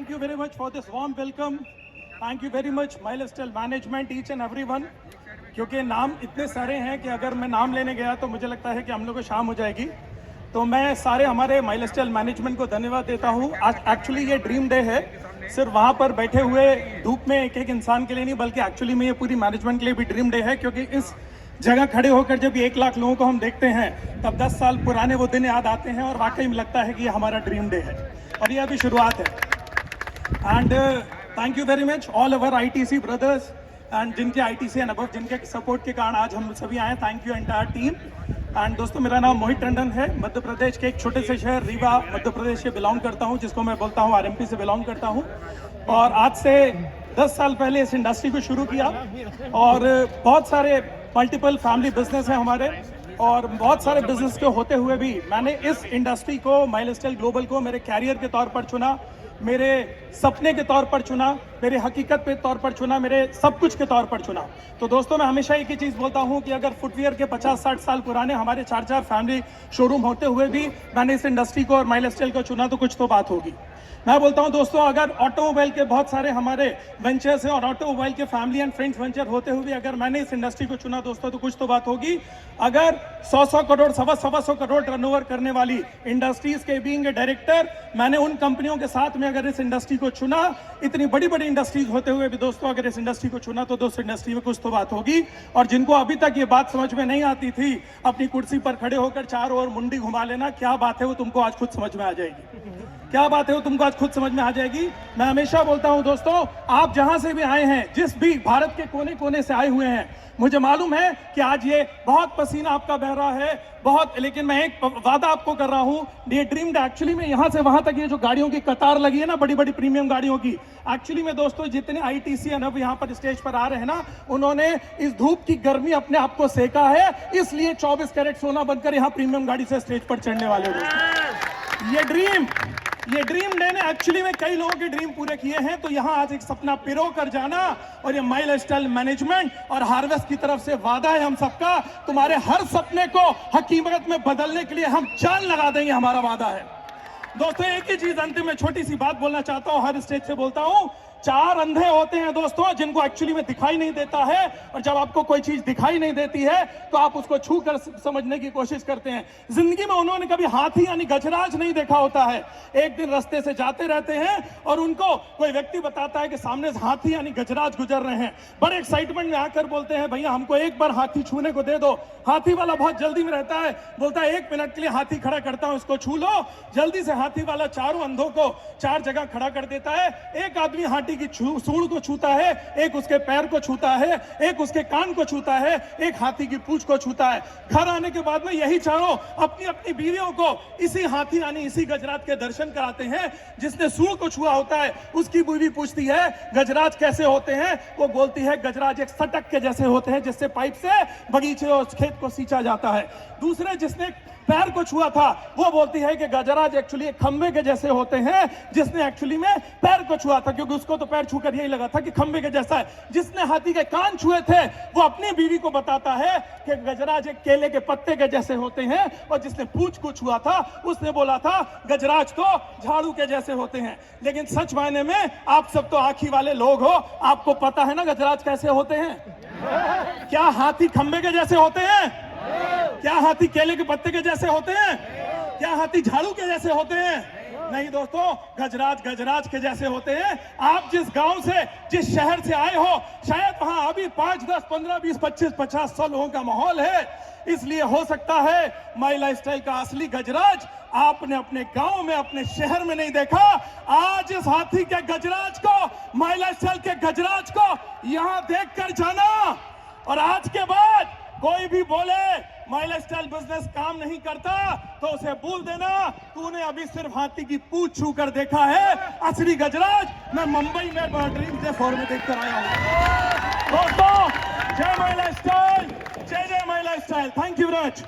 Thank you very much for this warm welcome. Thank you very much, Milestone Management, each and everyone. क्योंकि नाम इतने सारे हैं कि अगर मैं नाम लेने गया तो मुझे लगता है कि हम लोग को शाम हो जाएगी. तो मैं सारे हमारे माइलस्टाइल मैनेजमेंट को धन्यवाद देता हूँ. आज एक्चुअली ये ड्रीम डे है. सिर्फ वहाँ पर बैठे हुए धूप में एक एक इंसान के लिए नहीं, बल्कि एक्चुअली में ये पूरी मैनेजमेंट के लिए भी ड्रीम डे है. क्योंकि इस जगह खड़े होकर जब 1 लाख लोगों को हम देखते हैं तब 10 साल पुराने वो दिन याद आते हैं और वाकई में लगता है कि ये हमारा ड्रीम डे है और ये अभी शुरुआत है. And thank you very much all our ITC brothers and जिनके ITC एंड अबव, जिनके सपोर्ट के कारण आज हम सभी आए. Thank you entire team. And दोस्तों, मेरा नाम मोहित टंडन है. मध्य प्रदेश के एक छोटे से शहर रीवा मध्य प्रदेश से बिलोंग करता हूं, जिसको मैं बोलता हूं RMP से बिलोंग करता हूं. और आज से 10 साल पहले इस इंडस्ट्री को शुरू किया और बहुत सारे मल्टीपल फैमिली बिजनेस हैं हमारे. और बहुत सारे बिजनेस के होते हुए भी मैंने इस इंडस्ट्री को, माइलस्टाइल ग्लोबल को मेरे कैरियर के तौर पर चुना, मेरे सपने के तौर पर चुना, मेरे हकीकत के तौर पर चुना, मेरे सब कुछ के तौर पर चुना. तो दोस्तों, मैं हमेशा एक ही चीज़ बोलता हूं कि अगर फुटवियर के 50-60 साल पुराने हमारे 4-4 फैमिली शोरूम होते हुए भी मैंने इस इंडस्ट्री को और माइलस्टाइल को चुना तो कुछ तो बात होगी. मैं बोलता हूं दोस्तों, अगर ऑटोमोबाइल के बहुत सारे हमारे वेंचर्स हैं और ऑटोमोबाइल के फैमिली एंड फ्रेंड्स वेंचर होते हुए अगर मैंने इस इंडस्ट्री को चुना दोस्तों तो कुछ तो बात होगी. अगर 100 करोड़, सवा 100 करोड़ टर्नओवर करने वाली इंडस्ट्रीज के बीइंग ए डायरेक्टर मैंने उन कंपनियों के साथ में अगर इस इंडस्ट्री को चुना, इतनी बड़ी बड़ी इंडस्ट्रीज होते हुए भी दोस्तों अगर इस इंडस्ट्री को चुना तो दोस्तों इंडस्ट्री में कुछ तो बात होगी. और जिनको अभी तक ये बात समझ में नहीं आती थी, अपनी कुर्सी पर खड़े होकर चारों ओर मुंडी घुमा लेना, क्या बात है वो तुमको आज खुद समझ में आ जाएगी. क्या बात है वो तुमको आज खुद समझ में आ जाएगी. मैं हमेशा बोलता हूं दोस्तों, आप जहां से भी आए हैं, जिस भी भारत के कोने कोने से आए हुए हैं, मुझे मालूम है कि आज ये बहुत पसीना आपका बह रहा है बहुत, लेकिन मैं एक वादा आपको कर रहा हूं, ये ड्रीम डे एक्चुअली में यहां से वहां तक ये जो गाड़ियों की कतार लगी है ना, बड़ी बड़ी प्रीमियम गाड़ियों की, एक्चुअली में दोस्तों जितने ITC अब यहां पर स्टेज पर आ रहे हैं ना, उन्होंने इस धूप की गर्मी अपने आप को सेका है, इसलिए 24 कैरेट सोना बनकर यहां प्रीमियम गाड़ी से स्टेज पर चढ़ने वाले हो. ये ड्रीम डे ने एक्चुअली में कई लोगों के ड्रीम पूरे किए हैं. तो यहां आज एक सपना पिरो कर जाना, और ये माइलस्टाइल मैनेजमेंट और हार्वेस्ट की तरफ से वादा है हम सबका, तुम्हारे हर सपने को हकीकत में बदलने के लिए हम जान लगा देंगे, हमारा वादा है. दोस्तों, एक ही चीज अंतिम में छोटी सी बात बोलना चाहता हूं, हर स्टेज से बोलता हूं. 4 अंधे होते हैं दोस्तों जिनको एक्चुअली में दिखाई नहीं देता है, और जब आपको कोई चीज दिखाई नहीं देती है तो आप उसको छू कर समझने की कोशिश करते हैं. जिंदगी में उन्होंने कभी हाथी यानी गजराज नहीं देखा होता है. एक दिन रास्ते से जाते रहते हैं और उनको कोई व्यक्ति बताता है कि सामने से हाथी यानी गजराज गुजर रहे हैं. बड़े एक्साइटमेंट में आकर बोलते हैं, भैया हमको एक बार हाथी छूने को दे दो. हाथी वाला बहुत जल्दी में रहता है, बोलता है 1 मिनट के लिए हाथी खड़ा करता हूं, इसको छू लो. जल्दी से हाथी वाला चारों अंधों को 4 जगह खड़ा कर देता है. एक आदमी हाथी की सूंड को छूता है, एक उसके पैर को छूता है, एक उसके कान को छूता है, एक हाथी की पूंछ को छूता है. घर आने के बाद में यही चारों अपनी अपनी बीवियों को इसी हाथी यानी इसी गजराज के दर्शन कराते हैं. जिसने सूंड को छुआ होता है उसकी बीवी पूछती है गजराज कैसे होते हैं, वो बोलती है गजराज एक सटक के जैसे होते हैं जिससे पाइप से बगीचे और खेत को सींचा जाता है. दूसरे जिसने पैर को छुआ था वो बोलती है कि गजराज एक्चुअली एक खंबे के जैसे होते हैं, जिसने एक्चुअली में पैर को छुआ था, क्योंकि उसको तो पैर छूकर यही लगा था कि खंबे के जैसा है. जिसने हाथी के कान छुए थे वो अपनी बीवी को बताता है कि गजराज एक केले के पत्ते के जैसे होते हैं, और जिसने पूंछ को छुआ था उसने बोला था गजराज तो झाड़ू के जैसे होते हैं. लेकिन सच मायने में आप सब तो आंखी वाले लोग हो, आपको पता है ना गजराज कैसे होते हैं. क्या हाथी खंबे के जैसे होते हैं? क्या हाथी केले के पत्ते के जैसे होते हैं? क्या हाथी झाड़ू के जैसे होते हैं? नहीं दोस्तों, गजराज के जैसे होते हैं. आप जिस गांव से, जिस शहर से आए हो, शायद वहां अभी 5, 10, 15, 20, 25, 50, 100 लोगों का माहौल है. इसलिए हो सकता है माइलस्टाइल का असली गजराज आपने अपने गांव में, अपने शहर में नहीं देखा. आज इस हाथी के गजराज को, माइलस्टाइल के गजराज को यहां देख कर जाना. और आज के बाद कोई भी बोले माइलस्टाइल बिजनेस काम नहीं करता तो उसे भूल देना. तूने अभी सिर्फ हाथी की पूंछ छू कर देखा है, असली गजराज मैं मुंबई में ड्रीम डे 4 में देखकर आया हूं. दोस्तों, जय माइलस्टाइल, जय जय माइलस्टाइल. Thank you very much.